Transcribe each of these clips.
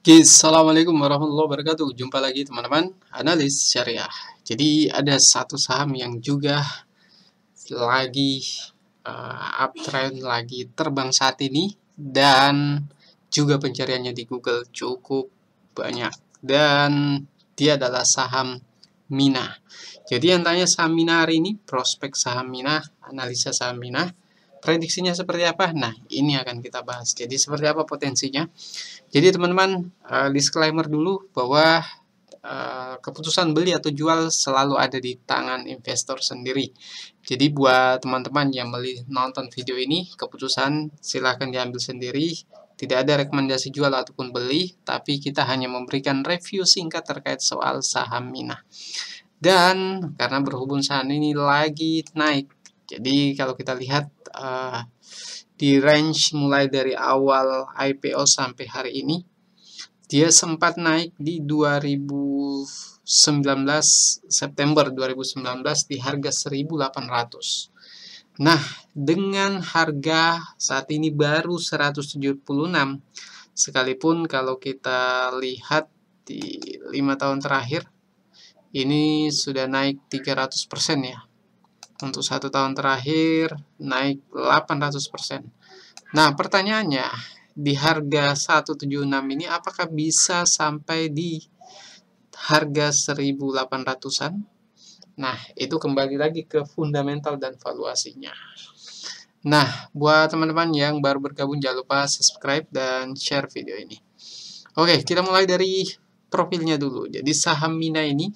Oke, Assalamualaikum warahmatullahi wabarakatuh. Jumpa lagi teman-teman, analis syariah. Jadi ada satu saham yang juga lagi uptrend, lagi terbang saat ini, dan juga pencariannya di Google cukup banyak. Dan dia adalah saham Mina. Jadi yang tanya saham Mina hari ini, prospek saham Mina, analisa saham Mina, prediksinya seperti apa? Nah, ini akan kita bahas. Jadi seperti apa potensinya? Jadi teman-teman, disclaimer dulu bahwa keputusan beli atau jual selalu ada di tangan investor sendiri. Jadi buat teman-teman yang nonton video ini, keputusan silahkan diambil sendiri. Tidak ada rekomendasi jual ataupun beli, tapi kita hanya memberikan review singkat terkait soal saham Mina. Dan karena berhubung saat ini lagi naik, jadi kalau kita lihat di range mulai dari awal IPO sampai hari ini, dia sempat naik di 2019 September 2019 di harga 1.800. Nah, dengan harga saat ini baru 176, sekalipun kalau kita lihat di 5 tahun terakhir ini sudah naik 300% ya. Untuk 1 tahun terakhir naik 800%. Nah, pertanyaannya, di harga 176 ini apakah bisa sampai di harga 1.800-an? Nah, itu kembali lagi ke fundamental dan valuasinya. Nah, buat teman-teman yang baru bergabung, jangan lupa subscribe dan share video ini. Oke, kita mulai dari profilnya dulu. Jadi saham Mina ini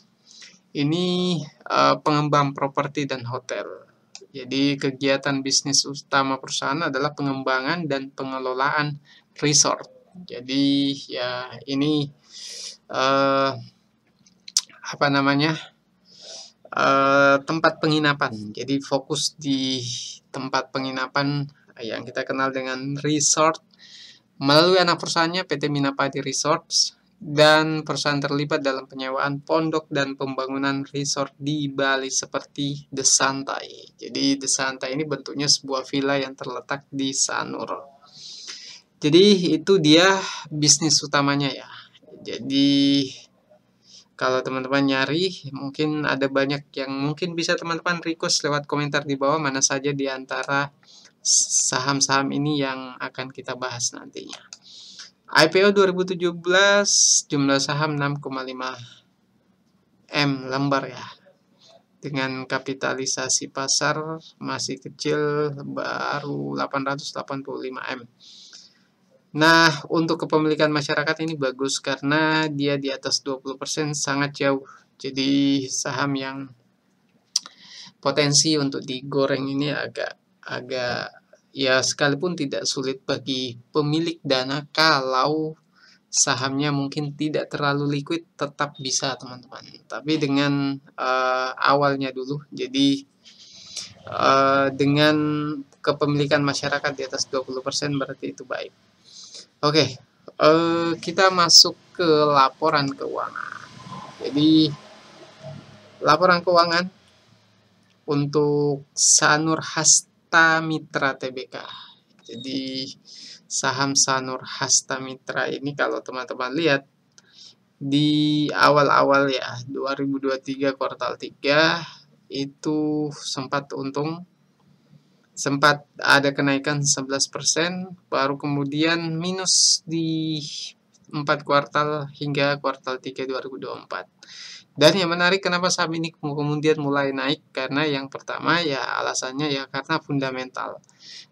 pengembang properti dan hotel. Jadi kegiatan bisnis utama perusahaan adalah pengembangan dan pengelolaan resort. Jadi ya ini tempat penginapan. Jadi fokus di tempat penginapan yang kita kenal dengan resort. Melalui anak perusahaannya PT Minapati Resorts, dan perusahaan terlibat dalam penyewaan pondok dan pembangunan resort di Bali seperti The Santai. Jadi The Santai ini bentuknya sebuah villa yang terletak di Sanur. Jadi itu dia bisnis utamanya ya. Jadi kalau teman-teman nyari, mungkin ada banyak yang mungkin bisa teman-teman request lewat komentar di bawah mana saja di antara saham-saham ini yang akan kita bahas nantinya. IPO 2017, jumlah saham 6,5 M lembar ya. Dengan kapitalisasi pasar masih kecil, baru 885 M. Nah, untuk kepemilikan masyarakat ini bagus karena dia di atas 20%, sangat jauh. Jadi saham yang potensi untuk digoreng ini agak ya, sekalipun tidak sulit bagi pemilik dana, kalau sahamnya mungkin tidak terlalu liquid tetap bisa teman-teman. Tapi dengan awalnya dulu, jadi dengan kepemilikan masyarakat di atas 20% berarti itu baik. Oke, kita masuk ke laporan keuangan. Jadi laporan keuangan untuk Sanur Hasta Mitra Tbk. Jadi saham Sanur Hasta Mitra ini kalau teman-teman lihat di awal-awal ya 2023 kuartal 3 itu sempat untung, sempat ada kenaikan 11%, baru kemudian minus di 4 kuartal hingga kuartal 3 2024. Dan yang menarik kenapa saham ini kemudian mulai naik, karena yang pertama ya alasannya ya karena fundamental.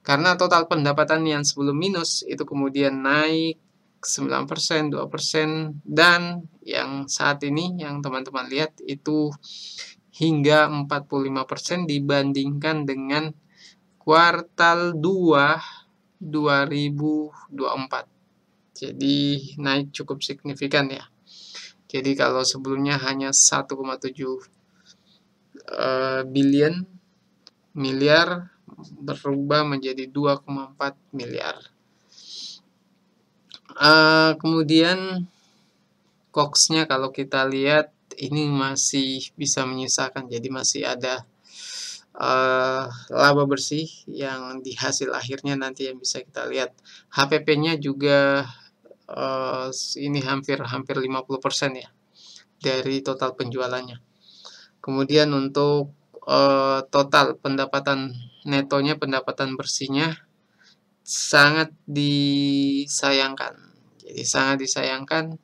Karena total pendapatan yang sebelum minus itu kemudian naik 9%, 2%, dan yang saat ini yang teman-teman lihat itu hingga 45% dibandingkan dengan kuartal 2 2024. Jadi naik cukup signifikan ya. Jadi kalau sebelumnya hanya 1,7 miliar berubah menjadi 2,4 miliar. Kemudian COGS-nya kalau kita lihat ini masih bisa menyisakan, jadi masih ada laba bersih yang di hasil akhirnya nanti yang bisa kita lihat. HPP-nya juga ini hampir 50% ya dari total penjualannya. Kemudian untuk total pendapatan netonya, pendapatan bersihnya sangat disayangkan. Jadi sangat disayangkan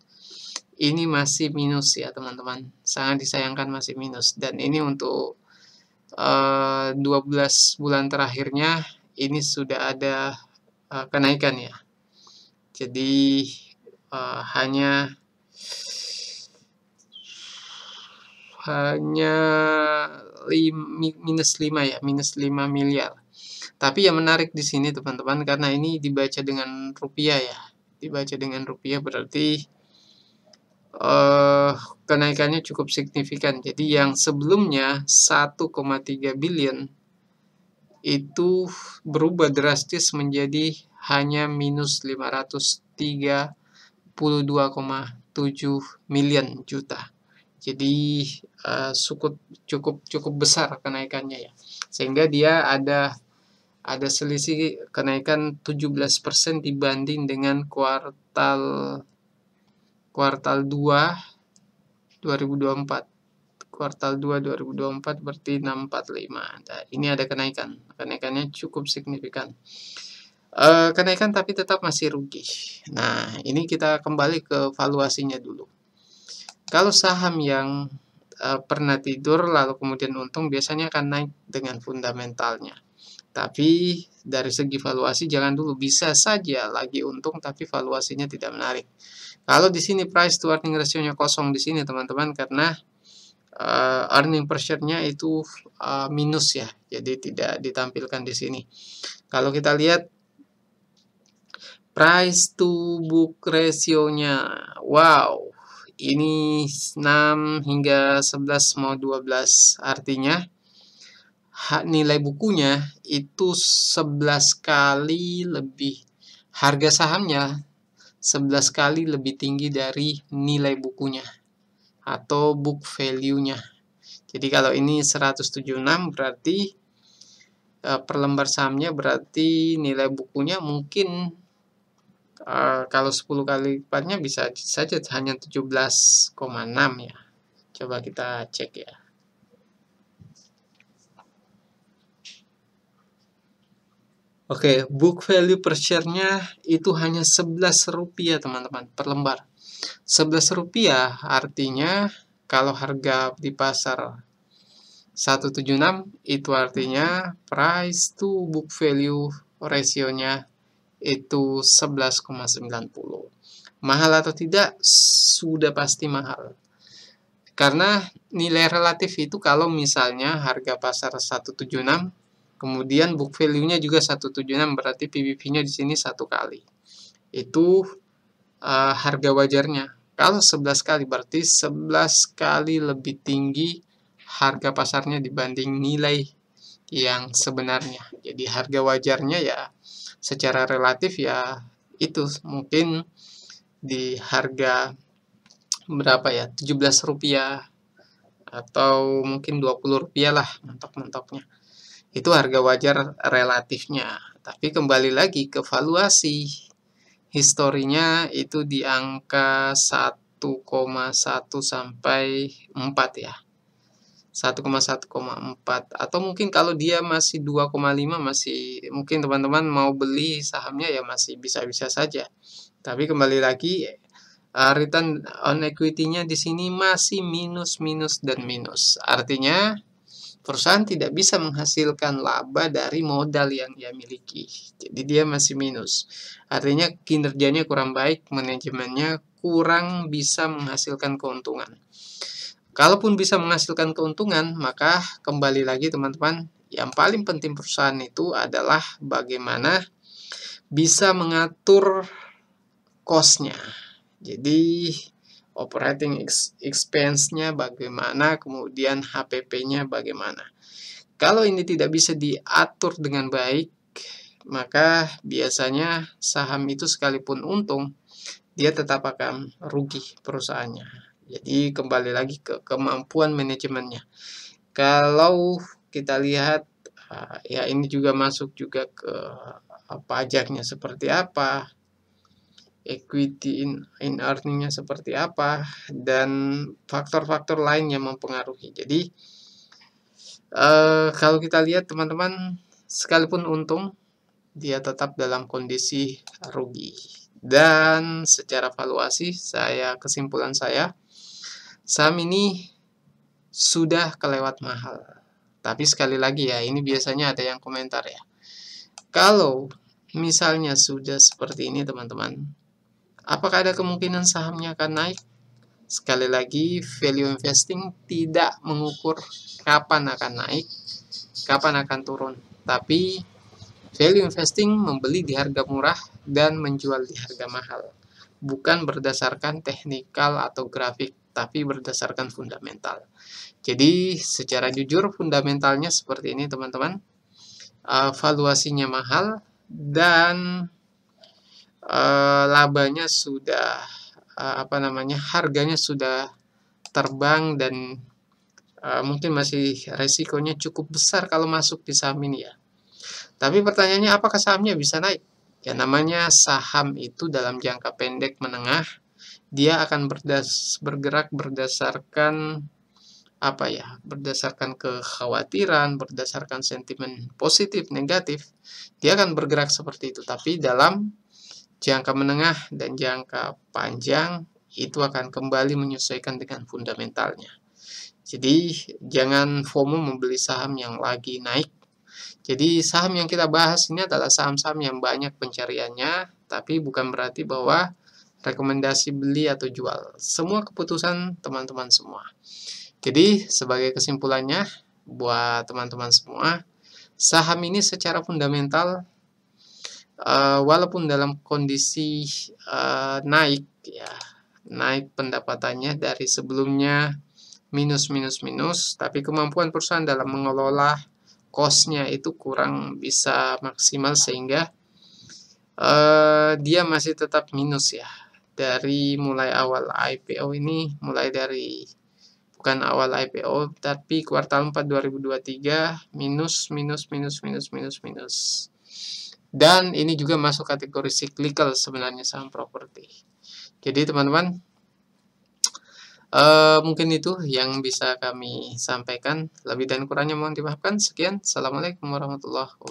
ini masih minus ya teman-teman. Sangat disayangkan masih minus, dan ini untuk 12 bulan terakhirnya ini sudah ada kenaikan ya. Jadi hanya minus 5 ya, minus 5 miliar. Tapi yang menarik di sini teman-teman, karena ini dibaca dengan rupiah ya. Dibaca dengan rupiah berarti kenaikannya cukup signifikan. Jadi yang sebelumnya 1,3 billion itu berubah drastis menjadi hanya minus 532,7 million juta. Jadi cukup besar kenaikannya ya. Sehingga dia ada selisih kenaikan 17% dibanding dengan kuartal 2 2024. Kuartal 2 2024 berarti 645. Nah, ini ada kenaikannya cukup signifikan. Kenaikan tapi tetap masih rugi. Nah, ini kita kembali ke valuasinya dulu. Kalau saham yang pernah tidur lalu kemudian untung, biasanya akan naik dengan fundamentalnya. Tapi dari segi valuasi jangan dulu, bisa saja lagi untung tapi valuasinya tidak menarik. Kalau di sini price to earning ratio-nya kosong di sini teman-teman, karena earning per share-nya itu minus ya, jadi tidak ditampilkan di sini. Kalau kita lihat price to book ratio-nya, wow, ini 6 hingga 11 mau 12, artinya nilai bukunya itu 11 kali lebih, harga sahamnya 11 kali lebih tinggi dari nilai bukunya atau book value-nya. Jadi kalau ini 176 berarti per lembar sahamnya, berarti nilai bukunya mungkin kalau 10 kali lipatnya bisa saja hanya 17,6 ya. Coba kita cek ya. Oke, book value per share-nya itu hanya 11 rupiah teman-teman per lembar. 11 rupiah artinya kalau harga di pasar 176 itu artinya price to book value ratio-nya itu 11,90. Mahal atau tidak? Sudah pasti mahal. Karena nilai relatif itu kalau misalnya harga pasar 176 kemudian book value-nya juga 176, berarti PBV-nya di sini 1 kali. Itu harga wajarnya. Kalau 11 kali berarti 11 kali lebih tinggi harga pasarnya dibanding nilai yang sebenarnya. Jadi harga wajarnya ya secara relatif ya itu mungkin di harga berapa ya, 17 rupiah atau mungkin 20 rupiah lah mentok-mentoknya. Itu harga wajar relatifnya. Tapi kembali lagi ke valuasi, historinya itu di angka 1,1 sampai 4 ya. 1,1,4 atau mungkin kalau dia masih 2,5 masih mungkin teman-teman mau beli sahamnya ya masih bisa-bisa saja. Tapi kembali lagi return on equity-nya di sini masih minus dan minus. Artinya perusahaan tidak bisa menghasilkan laba dari modal yang dia miliki. Jadi dia masih minus. Artinya kinerjanya kurang baik, manajemennya kurang bisa menghasilkan keuntungan. Kalaupun bisa menghasilkan keuntungan, maka kembali lagi teman-teman, yang paling penting perusahaan itu adalah bagaimana bisa mengatur cost-nya. Jadi operating expense-nya bagaimana, kemudian HPP-nya bagaimana. Kalau ini tidak bisa diatur dengan baik, maka biasanya saham itu sekalipun untung, dia tetap akan rugi perusahaannya. Jadi kembali lagi ke kemampuan manajemennya. Kalau kita lihat, ya ini juga masuk juga ke pajaknya seperti apa, equity in earningnya seperti apa, dan faktor-faktor lain yang mempengaruhi. Jadi kalau kita lihat teman-teman, sekalipun untung, dia tetap dalam kondisi rugi. Dan secara valuasi, kesimpulan saya, saham ini sudah kelewat mahal. Tapi sekali lagi ya, ini biasanya ada yang komentar ya. Kalau misalnya sudah seperti ini teman-teman, apakah ada kemungkinan sahamnya akan naik? Sekali lagi, value investing tidak mengukur kapan akan naik, kapan akan turun. Tapi value investing membeli di harga murah dan menjual di harga mahal. Bukan berdasarkan teknikal atau grafik, tapi berdasarkan fundamental. Jadi secara jujur fundamentalnya seperti ini teman-teman. Valuasinya mahal dan labanya sudah harganya sudah terbang dan mungkin masih resikonya cukup besar kalau masuk di saham ini ya. Tapi pertanyaannya, apakah sahamnya bisa naik? Ya, namanya saham itu dalam jangka pendek menengah, dia akan bergerak berdasarkan berdasarkan kekhawatiran, berdasarkan sentimen positif, negatif. Dia akan bergerak seperti itu. Tapi dalam jangka menengah dan jangka panjang, itu akan kembali menyesuaikan dengan fundamentalnya. Jadi, jangan FOMO membeli saham yang lagi naik. Jadi, saham yang kita bahas ini adalah saham-saham yang banyak pencariannya, tapi bukan berarti bahwa rekomendasi beli atau jual. Semua keputusan teman-teman semua. Jadi, sebagai kesimpulannya, buat teman-teman semua, saham ini secara fundamental, walaupun dalam kondisi naik pendapatannya dari sebelumnya minus, tapi kemampuan perusahaan dalam mengelola cost-nya itu kurang bisa maksimal sehingga dia masih tetap minus ya. Dari mulai awal IPO ini, bukan awal IPO, tapi kuartal 4 2023 minus. Dan ini juga masuk kategori cyclical sebenarnya saham properti. Jadi teman-teman, mungkin itu yang bisa kami sampaikan. Lebih dan kurangnya mohon dimaafkan. Sekian. Assalamualaikum warahmatullahi wabarakatuh.